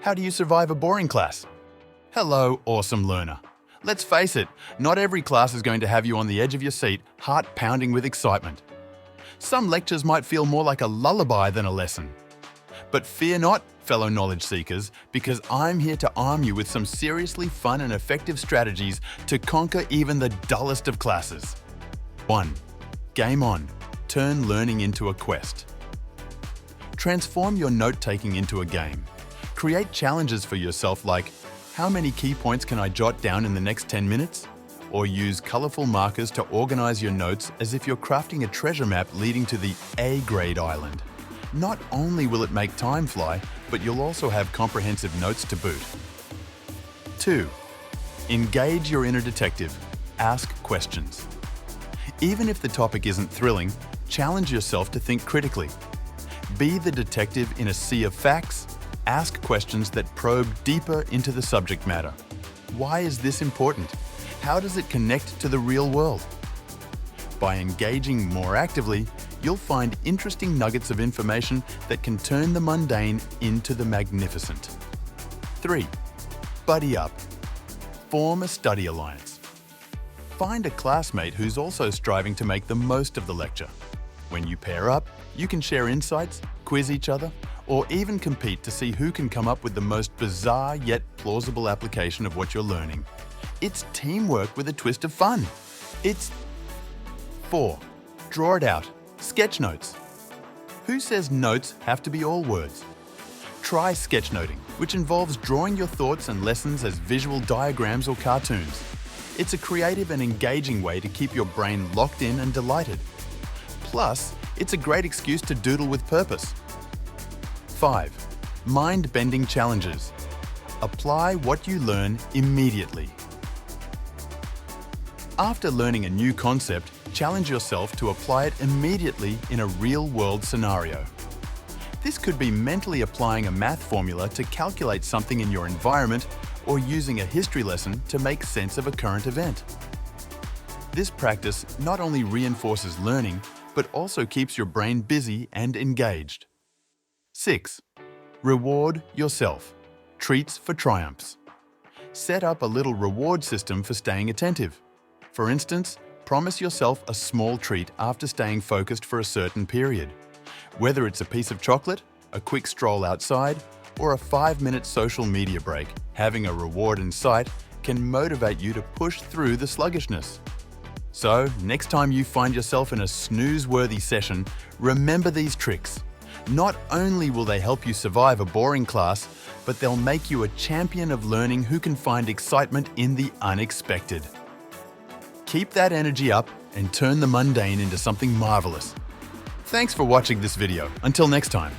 How do you survive a boring class? Hello, awesome learner. Let's face it, not every class is going to have you on the edge of your seat, heart pounding with excitement. Some lectures might feel more like a lullaby than a lesson. But fear not, fellow knowledge seekers, because I'm here to arm you with some seriously fun and effective strategies to conquer even the dullest of classes. 1. Game on. Turn learning into a quest. Transform your note-taking into a game. Create challenges for yourself like, how many key points can I jot down in the next 10 minutes? Or use colorful markers to organize your notes as if you're crafting a treasure map leading to the A-grade island. Not only will it make time fly, but you'll also have comprehensive notes to boot. 2. Engage your inner detective. Ask questions. Even if the topic isn't thrilling, challenge yourself to think critically. Be the detective in a sea of facts. Ask questions that probe deeper into the subject matter. Why is this important? How does it connect to the real world? By engaging more actively, you'll find interesting nuggets of information that can turn the mundane into the magnificent. 3. Buddy up. Form a study alliance. Find a classmate who's also striving to make the most of the lecture. When you pair up, you can share insights, quiz each other, or even compete to see who can come up with the most bizarre yet plausible application of what you're learning. It's teamwork with a twist of fun. It's 4. Draw it out. Sketch notes. Who says notes have to be all words? Try sketchnoting, which involves drawing your thoughts and lessons as visual diagrams or cartoons. It's a creative and engaging way to keep your brain locked in and delighted. Plus, it's a great excuse to doodle with purpose. 5. Mind-bending challenges. Apply what you learn immediately. After learning a new concept, challenge yourself to apply it immediately in a real-world scenario. This could be mentally applying a math formula to calculate something in your environment or using a history lesson to make sense of a current event. This practice not only reinforces learning, but also keeps your brain busy and engaged. 6. Reward yourself. Treats for triumphs. Set up a little reward system for staying attentive. For instance, promise yourself a small treat after staying focused for a certain period. Whether it's a piece of chocolate, a quick stroll outside, or a 5-minute social media break, having a reward in sight can motivate you to push through the sluggishness. So, next time you find yourself in a snooze-worthy session, remember these tricks. Not only will they help you survive a boring class, but they'll make you a champion of learning who can find excitement in the unexpected. Keep that energy up and turn the mundane into something marvelous. Thanks for watching this video. Until next time.